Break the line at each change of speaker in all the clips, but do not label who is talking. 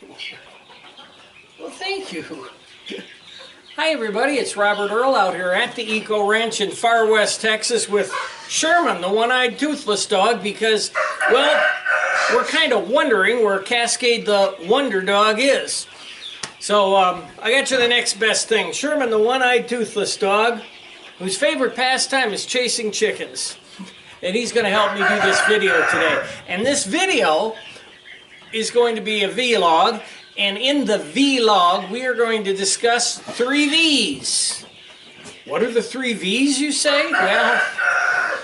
Well, thank you. Hi, everybody. It's Robert Earl out here at the Eco Ranch in far west Texas with Sherman, the one-eyed toothless dog, because, well, we're kind of wondering where Cascade the Wonder Dog is. So I got you the next best thing. Sherman, the one-eyed toothless dog, whose favorite pastime is chasing chickens. And he's going to help me do this video today. And this video is going to be a vlog. And in the vlog, we are going to discuss 3 V's. What are the 3 V's, you say? Well,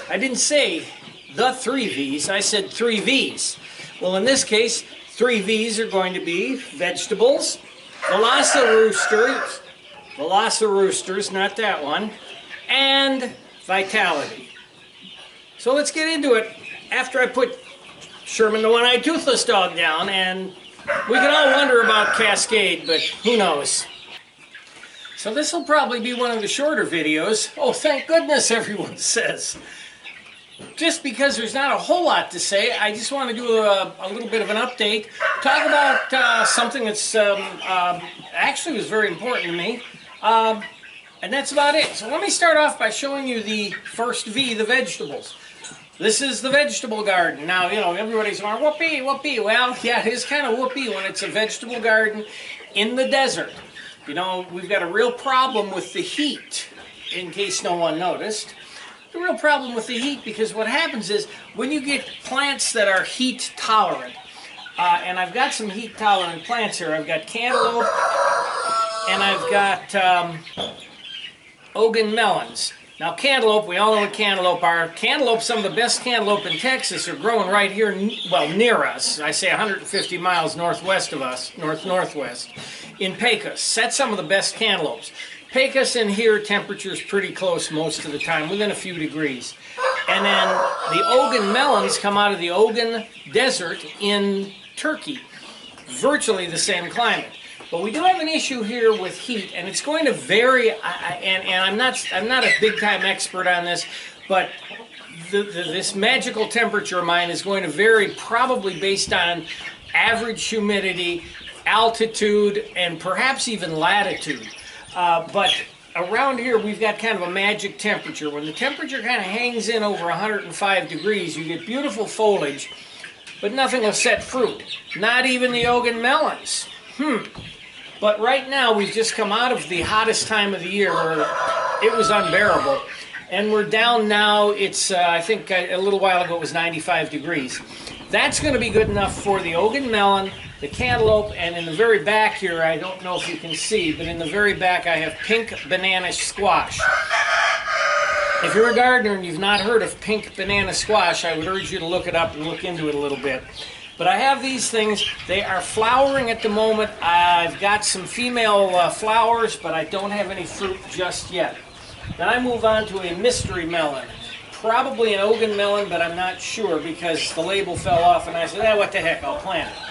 I didn't say the 3 V's. I said 3 V's. Well, in this case, 3 V's are going to be vegetables, Velociroosters, not that one, and vitality. So let's get into it after I put Sherman the One-Eyed Toothless Dog down, and we can all wonder about Cascade, but who knows. So this will probably be one of the shorter videos. Oh, thank goodness, everyone says. Just because there's not a whole lot to say, I just want to do a little bit of an update. Talk about something that's actually was very important to me. And that's about it. So let me start off by showing you the first V, the vegetables. This is the vegetable garden. Now, you know, everybody's going, whoopee, whoopee. Well, yeah, it is kind of whoopee when it's a vegetable garden in the desert. You know, we've got a real problem with the heat, in case no one noticed. A real problem with the heat, because what happens is when you get plants that are heat tolerant, and I've got some heat tolerant plants here. I've got cantaloupe, and I've got Ogun melons. Now cantaloupe, we all know what cantaloupe are. Cantaloupe, some of the best cantaloupe in Texas are growing right here, well, near us. I say 150 miles northwest of us, northwest, in Pecos. That's some of the best cantaloupes. Pecos in here, temperature's pretty close most of the time, within a few degrees. And then the Ogun melons come out of the Ogun Desert in Turkey. Virtually the same climate. But we do have an issue here with heat, and it's going to vary, and I'm not a big-time expert on this, but this magical temperature of mine is going to vary probably based on average humidity, altitude, and perhaps even latitude. But around here, we've got kind of a magic temperature. When the temperature kind of hangs in over 105 degrees, you get beautiful foliage, but nothing will set fruit. Not even the Ogun melons. But right now, we've just come out of the hottest time of the year where it was unbearable. And we're down now, it's, I think a little while ago it was 95 degrees. That's going to be good enough for the Ogun melon, the cantaloupe, and in the very back here, I don't know if you can see, but in the very back I have pink banana squash. If you're a gardener and you've not heard of pink banana squash, I would urge you to look it up and look into it a little bit. But I have these things. They are flowering at the moment. I've got some female flowers, but I don't have any fruit just yet. Then I move on to a mystery melon. Probably an Ogun melon, but I'm not sure because the label fell off, and I said, what the heck, I'll plant it.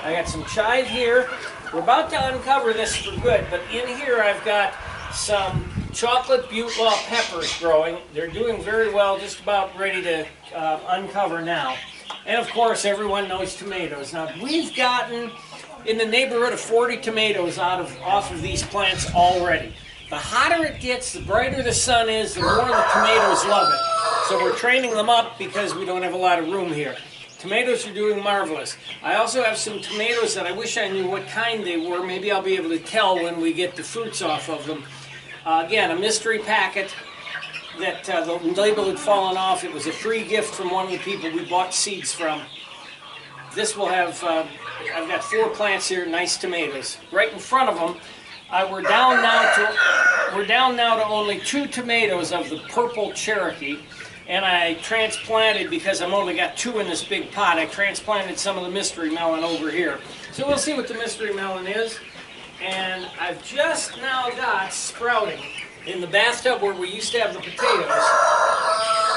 I got some chive here. We're about to uncover this for good, but in here I've got some chocolate butte law peppers growing. They're doing very well, just about ready to uncover now. And of course, everyone knows tomatoes. Now, we've gotten in the neighborhood of 40 tomatoes off of these plants already. The hotter it gets, the brighter the sun is, the more the tomatoes love it. So we're training them up because we don't have a lot of room here. Tomatoes are doing marvelous. I also have some tomatoes that I wish I knew what kind they were. Maybe I'll be able to tell when we get the fruits off of them. Again, a mystery packet. That the label had fallen off. It was a free gift from one of the people we bought seeds from. This will have, I've got 4 plants here, nice tomatoes. Right in front of them, we're down now to only 2 tomatoes of the purple Cherokee. And I transplanted, because I've only got 2 in this big pot, I transplanted some of the mystery melon over here. So we'll see what the mystery melon is. And I've just now got sprouting. In the bathtub where we used to have the potatoes,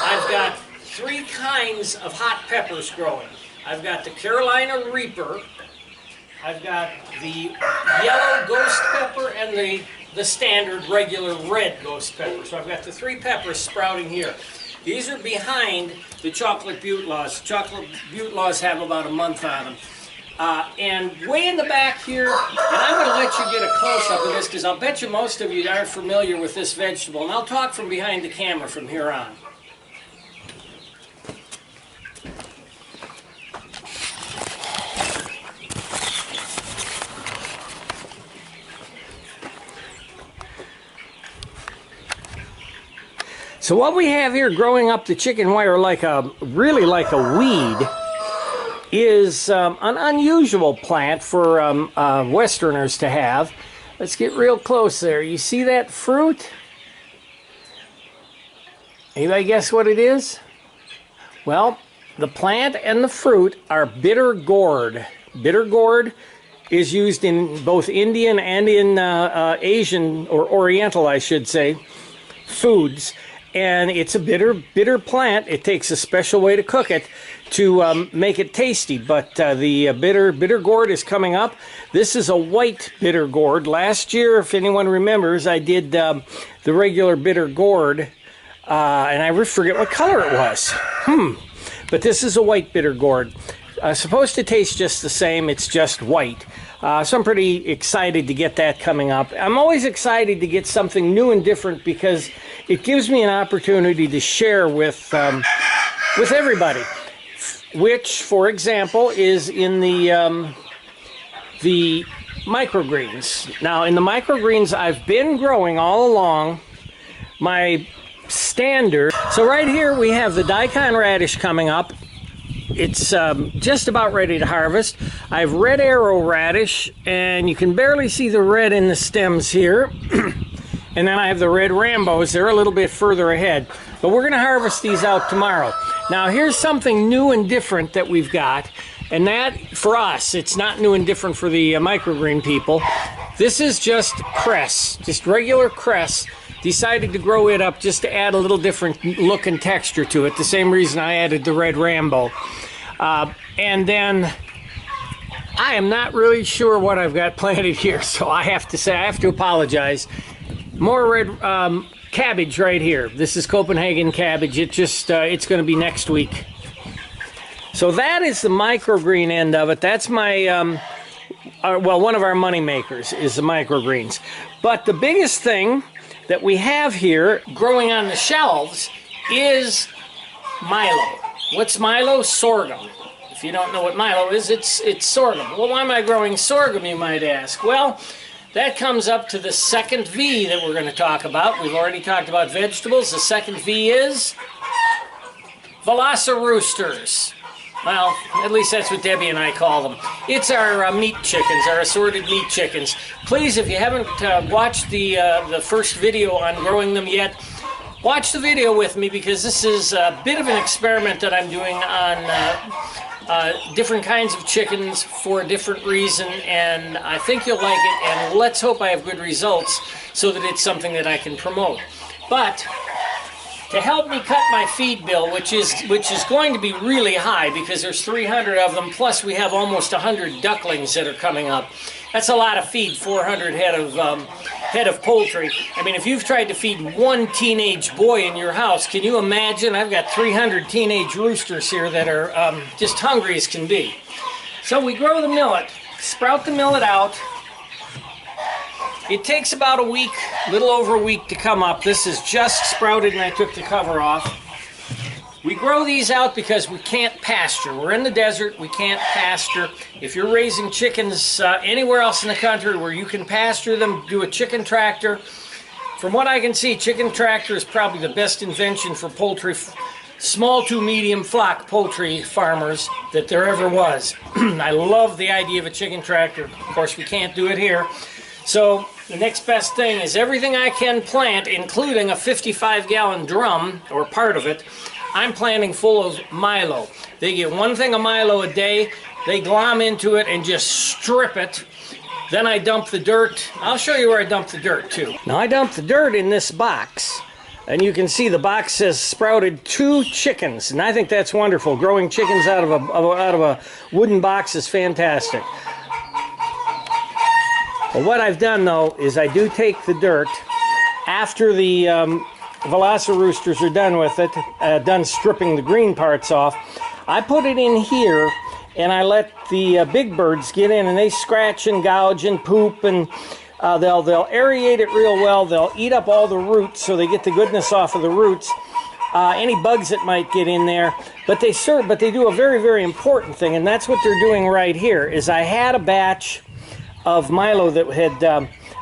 I've got 3 kinds of hot peppers growing. I've got the Carolina Reaper, I've got the yellow ghost pepper, and the standard regular red ghost pepper. So I've got the 3 peppers sprouting here. These are behind the chocolate butte laws. Chocolate butte laws have about a month on them. And way in the back here, and I'm going to let you get a close-up of this because I'll bet you most of you aren't familiar with this vegetable, and I'll talk from behind the camera from here on. So what we have here growing up the chicken wire really like a weed is an unusual plant for Westerners to have. Let's get real close there. You see that fruit? Anybody guess what it is? Well, the plant and the fruit are bitter gourd. Bitter gourd is used in both Indian and in Asian, or Oriental, I should say, foods. And it's a bitter plant. It takes a special way to cook it to make it tasty. But the bitter gourd is coming up. This is a white bitter gourd. Last year, if anyone remembers, I did the regular bitter gourd, and I forget what color it was. But this is a white bitter gourd. Supposed to taste just the same. It's just white. So I'm pretty excited to get that coming up. I'm always excited to get something new and different because it gives me an opportunity to share with everybody, which, for example, is in the microgreens. Now, in the microgreens, I've been growing all along my standard. So right here we have the daikon radish coming up. It's just about ready to harvest. I have red arrow radish, and you can barely see the red in the stems here. And then I have the red Rambos. They're a little bit further ahead. But we're going to harvest these out tomorrow. Now, here's something new and different that we've got. And that, for us, it's not new and different for the microgreen people. This is just cress, just regular cress. Decided to grow it up just to add a little different look and texture to it. The same reason I added the red Rambo. And then I am not really sure what I've got planted here, so I have to apologize. More red cabbage right here. This is Copenhagen cabbage. It's going to be next week. So that is the microgreen end of it. That's my well, one of our money makers is the microgreens. But the biggest thing that we have here growing on the shelves is Milo. What's Milo? Sorghum. If you don't know what Milo is, it's sorghum. Well, why am I growing sorghum, you might ask? Well, that comes up to the second V that we're going to talk about. We've already talked about vegetables. The second V is Velociroosters. Well, at least that's what Debbie and I call them. It's our meat chickens, our assorted meat chickens. Please, if you haven't watched the first video on growing them yet, watch the video with me because this is a bit of an experiment that I'm doing on different kinds of chickens for a different reason, and I think you'll like it, and let's hope I have good results so that it's something that I can promote. But to help me cut my feed bill, which is going to be really high because there's 300 of them, plus we have almost 100 ducklings that are coming up. That's a lot of feed, 400 head of poultry. I mean, if you've tried to feed one teenage boy in your house, can you imagine? I've got 300 teenage roosters here that are just hungry as can be. So we grow the millet, sprout the millet out. It takes about a week, a little over a week to come up. This is just sprouted and I took the cover off. We grow these out because we can't pasture. We're in the desert, we can't pasture. If you're raising chickens anywhere else in the country where you can pasture them, do a chicken tractor. From what I can see, chicken tractor is probably the best invention for poultry, small to medium flock poultry farmers that there ever was. I love the idea of a chicken tractor. Of course, we can't do it here. So the next best thing is everything I can plant, including a 55-gallon drum, or part of it, I'm planting full of Milo. They get one thing of Milo a day, they glom into it and just strip it. Then I dump the dirt. I'll show you where I dump the dirt too. Now I dump the dirt in this box, and you can see the box says sprouted 2 chickens, and I think that's wonderful. Growing chickens out of a wooden box is fantastic. Well, what I've done, though, is I do take the dirt after the Velociroosters are done with it, done stripping the green parts off. I put it in here, and I let the big birds get in, and they scratch and gouge and poop, and they'll aerate it real well. They'll eat up all the roots, so they get the goodness off of the roots. Any bugs that might get in there, but they do a very, very important thing, and that's what they're doing right here. Is I had a batch of Milo that had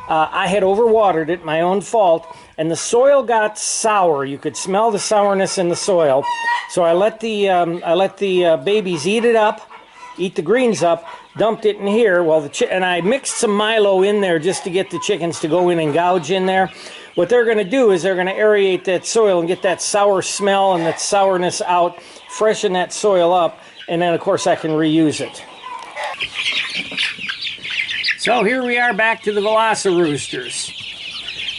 I had overwatered it, my own fault, and the soil got sour. You could smell the sourness in the soil, so I let the babies eat it up, eat the greens up, dumped it in here. Well, and I mixed some Milo in there just to get the chickens to go in and gouge in there. What they're going to do is they're going to aerate that soil and get that sour smell and that sourness out, freshen that soil up, and then, of course, I can reuse it. So here we are back to the Velociroosters.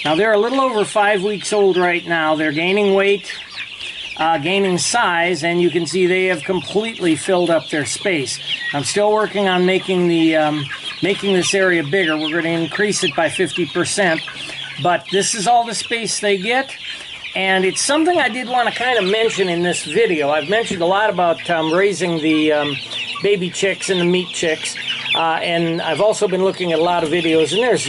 Now, they're a little over 5 weeks old right now. They're gaining weight, gaining size, and you can see they have completely filled up their space. I'm still working on making this area bigger. We're going to increase it by 50%. But this is all the space they get, and it's something I did want to kind of mention in this video. I've mentioned a lot about raising the baby chicks and the meat chicks, and I've also been looking at a lot of videos, and there's,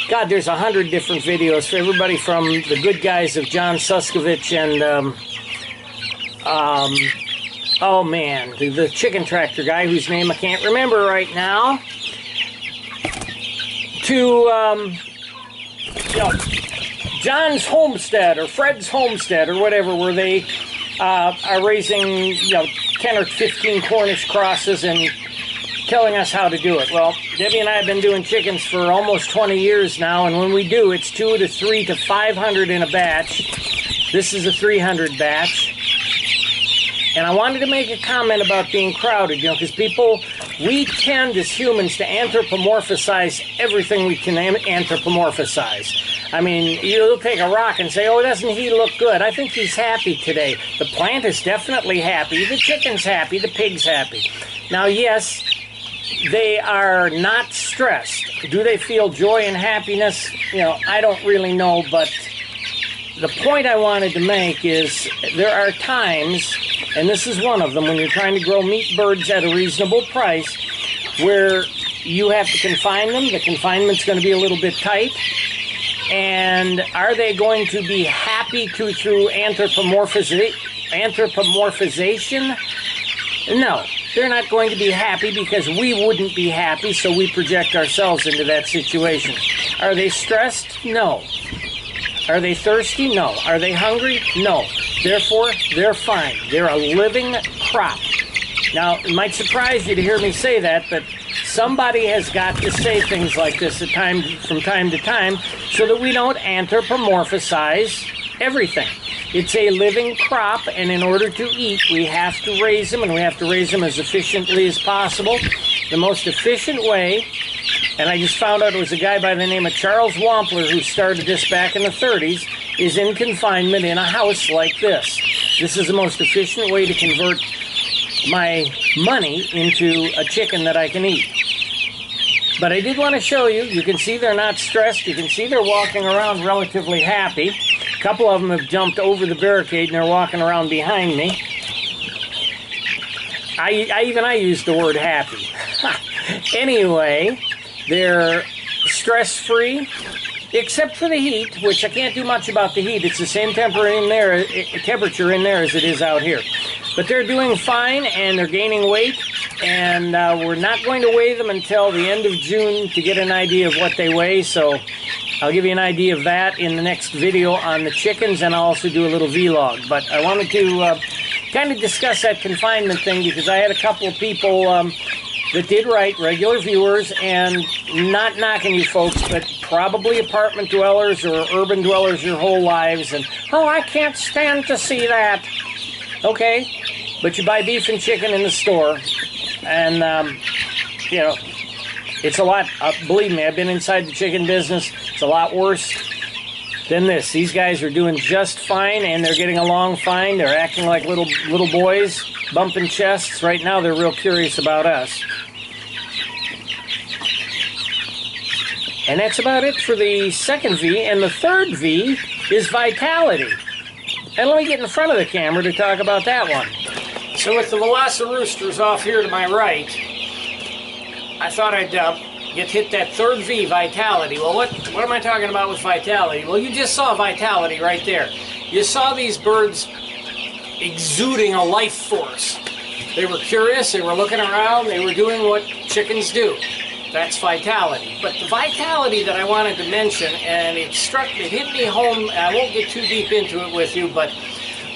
God, there's 100 different videos for everybody from the good guys of John Suskovich and, oh man, the chicken tractor guy whose name I can't remember right now, to, John's Homestead or Fred's Homestead or whatever, where they are raising 10 or 15 Cornish crosses and telling us how to do it. Well, Debbie and I have been doing chickens for almost 20 years now, and when we do, it's 2 to 3 to 500 in a batch. This is a 300 batch. And I wanted to make a comment about being crowded, because we tend as humans to anthropomorphize everything we can anthropomorphize. I mean, you'll take a rock and say, oh, doesn't he look good? I think he's happy today. The plant is definitely happy. The chicken's happy. The pig's happy. Now, yes, they are not stressed. Do they feel joy and happiness? I don't really know, but the point I wanted to make is there are times, and this is one of them, when you're trying to grow meat birds at a reasonable price, where you have to confine them. The confinement's going to be a little bit tight. And are they going to be happy through anthropomorphization? No, they're not going to be happy, because we wouldn't be happy, so we project ourselves into that situation. Are they stressed? No. Are they thirsty? No. Are they hungry? No. Therefore, they're fine. They're a living crop. Now, it might surprise you to hear me say that, but somebody has got to say things like this from time to time so that we don't anthropomorphize everything. It's a living crop, and in order to eat, we have to raise them, and we have to raise them as efficiently as possible. The most efficient way, and I just found out it was a guy by the name of Charles Wampler who started this back in the 30s, is in confinement in a house like this. This is the most efficient way to convert my money into a chicken that I can eat. But I did want to show you. You can see they're not stressed. You can see they're walking around relatively happy. A couple of them have jumped over the barricade and they're walking around behind me. I use the word happy. Anyway, they're stress-free, except for the heat, which I can't do much about the heat. It's the same temperature in there as it is out here. But they're doing fine, and they're gaining weight, and we're not going to weigh them until the end of June to get an idea of what they weigh, so I'll give you an idea of that in the next video on the chickens, and I'll also do a little vlog. But I wanted to kind of discuss that confinement thing, because I had a couple of people that did write, regular viewers, and not knocking you folks, but probably apartment dwellers or urban dwellers your whole lives, and, oh, I can't stand to see that. Okay, but you buy beef and chicken in the store, and, it's a lot, believe me, I've been inside the chicken business, it's a lot worse than this. These guys are doing just fine, and they're getting along fine. They're acting like little boys, bumping chests. Right now, they're real curious about us. And that's about it for the second V, and the third V is vitality. And let me get in front of the camera to talk about that one. So with the Velociroosters off here to my right, I thought I'd hit that third V, vitality. Well, what am I talking about with vitality? Well, you just saw vitality right there. You saw these birds exuding a life force. They were curious, they were looking around, they were doing what chickens do. That's vitality. But the vitality that I wanted to mention, and it hit me home, I won't get too deep into it with you, but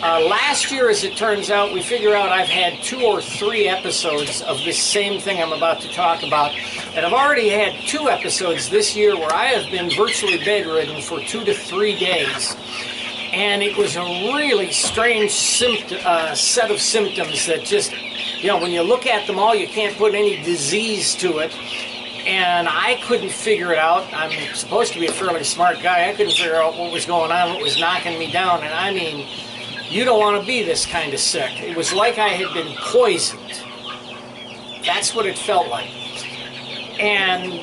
last year, as it turns out, we figure out I've had 2 or 3 episodes of this same thing I'm about to talk about. And I've already had 2 episodes this year where I have been virtually bedridden for 2 to 3 days. And it was a really strange set of symptoms that just, you know, when you look at them all, you can't put any disease to it. And I couldn't figure it out. I'm supposed to be a fairly smart guy. I couldn't figure out what was going on, what was knocking me down. And I mean, you don't want to be this kind of sick. It was like I had been poisoned. That's what it felt like. And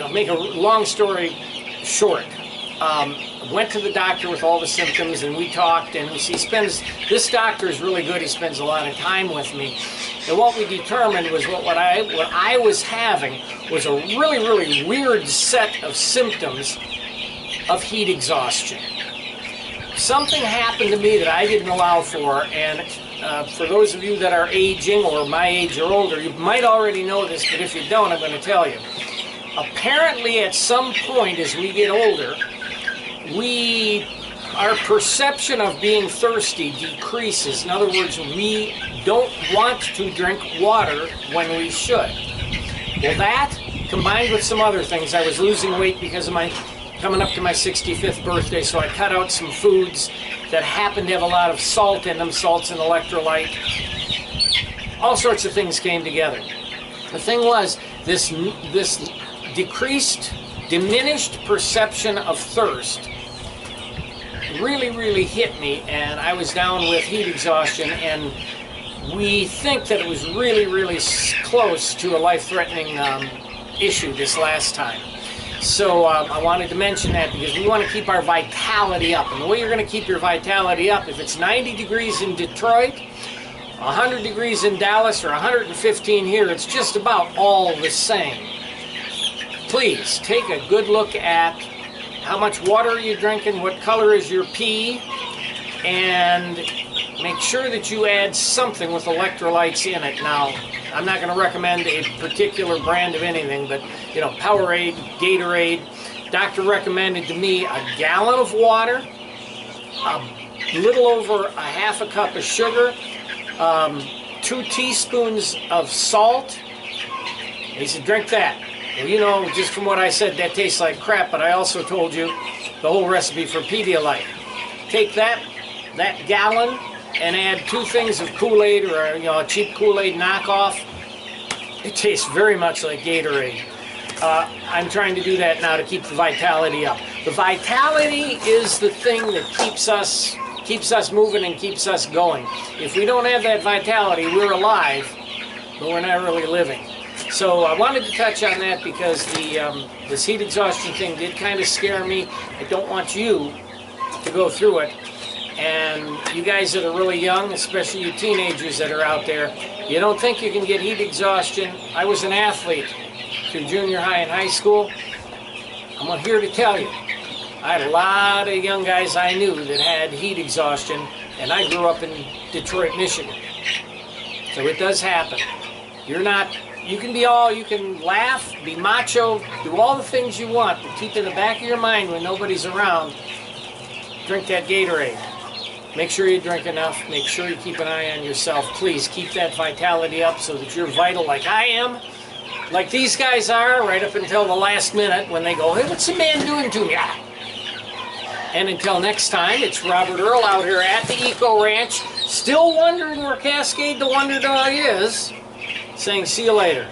I'll make a long story short. Went to the doctor with all the symptoms, and we talked, and this doctor is really good. He spends a lot of time with me. And what we determined was what I was having was a really, really weird set of symptoms of heat exhaustion. Something happened to me that I didn't allow for, and for those of you that are aging or my age or older, you might already know this, but if you don't, I'm going to tell you. Apparently, at some point as we get older, our perception of being thirsty decreases. In other words, we don't want to drink water when we should. Well, that, combined with some other things, I was losing weight because of coming up to my 65th birthday, so I cut out some foods that happened to have a lot of salt in them, salt's an electrolyte. All sorts of things came together. The thing was, this diminished perception of thirst really, really hit me, and I was down with heat exhaustion, and we think that it was really, really close to a life-threatening issue this last time. So I wanted to mention that because we want to keep our vitality up. And the way you're going to keep your vitality up, if it's 90 degrees in Detroit, 100 degrees in Dallas, or 115 here, it's just about all the same. Please take a good look at how much water are you drinking, what color is your pee, and make sure that you add something with electrolytes in it. Now, I'm not going to recommend a particular brand of anything, but, you know, Powerade, Gatorade. Doctor recommended to me a gallon of water, a little over a half a cup of sugar, 2 teaspoons of salt. He said, drink that. Well, you know, just from what I said, that tastes like crap, but I also told you the whole recipe for Pedialyte. Take that gallon and add 2 things of Kool-Aid, or a cheap Kool-Aid knockoff. It tastes very much like Gatorade. I'm trying to do that now to keep the vitality up. The vitality is the thing that keeps us moving and keeps us going. If we don't have that vitality, we're alive, but we're not really living. So I wanted to touch on that because this heat exhaustion thing did kind of scare me. I don't want you to go through it. And you guys that are really young, especially you teenagers that are out there, you don't think you can get heat exhaustion. I was an athlete through junior high and high school. I'm here to tell you, I had a lot of young guys I knew that had heat exhaustion, and I grew up in Detroit, Michigan. So it does happen. You can laugh, be macho, do all the things you want, but keep in the back of your mind when nobody's around, drink that Gatorade. Make sure you drink enough. Make sure you keep an eye on yourself. Please keep that vitality up so that you're vital like I am, like these guys are, right up until the last minute when they go, hey, what's the man doing to me? And until next time, it's Robert Earl out here at the Eco Ranch, still wondering where Cascade the Wonder Dog is, saying see you later.